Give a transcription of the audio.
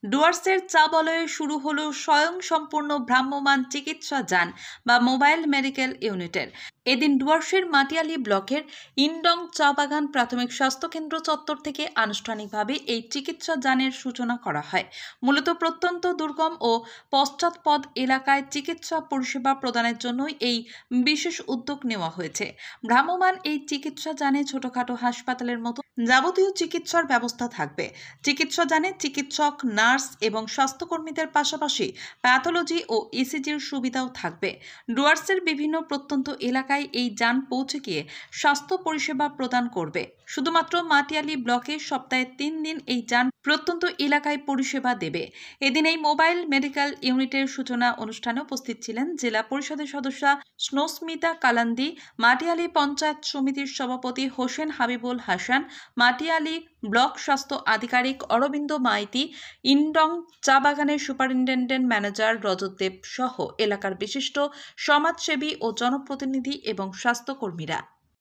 ডুয়ার্সের চা বলয়ে শুরু হলো স্বয়ংসম্পূর্ণ ভ্রাম্যমাণ চিকিৎসা যান বা মোবাইল মেডিকেল ইউনিটের। এদিন ডুয়ার্সের মাটিয়ালি ব্লকের ইনডং চা বাগান প্রাথমিক স্বাস্থ্যকেন্দ্র চত্বর থেকে আনুষ্ঠানিকভাবে এই চিকিৎসা যানের সূচনা করা হয়। মূলত প্রত্যন্ত দুর্গম ও পশ্চাৎপদ এলাকায় চিকিৎসা পরিষেবা প্রদানের জন্যই এই বিশেষ উদ্যোগ নেওয়া হয়েছে। ভ্রাম্যমাণ এই চিকিৎসা যানে ছোটখাটো হাসপাতালের মতো যাবতীয় চিকিৎসার ব্যবস্থা থাকবে। চিকিৎসা যানে চিকিৎসক, নার্স এবং স্বাস্থ্যকর্মীদের পাশাপাশি প্যাথোলজি ও ইসিজির সুবিধাও থাকবে। ডুয়ার্সের বিভিন্ন প্রত্যন্ত এলাকায় এই যান পৌঁছে গিয়ে স্বাস্থ্য পরিষেবা প্রদান করবে। শুধুমাত্র মাটিয়ালি ব্লকে সপ্তাহে 3 দিন এই যান প্রত্যন্ত এলাকায় পরিষেবা দেবে। এদিন এই মোবাইল মেডিকেল ইউনিটের সূচনা অনুষ্ঠানে উপস্থিত ছিলেন জেলা পরিষদের সদস্যা স্নোস্মিতা কালান্দি, মাটিয়ালি পঞ্চায়েত সমিতির সভাপতি হোসেন হাবিবুল হাসান, মাটিয়ালি ব্লক স্বাস্থ্য আধিকারিক অরবিন্দ মাইতি, ইনডং চা বাগানের সুপারিনটেন্ডেন্ট ম্যানেজার রজত দেব সহ এলাকার বিশিষ্ট সমাজসেবী ও জনপ্রতিনিধি এবং স্বাস্থ্যকর্মীরা।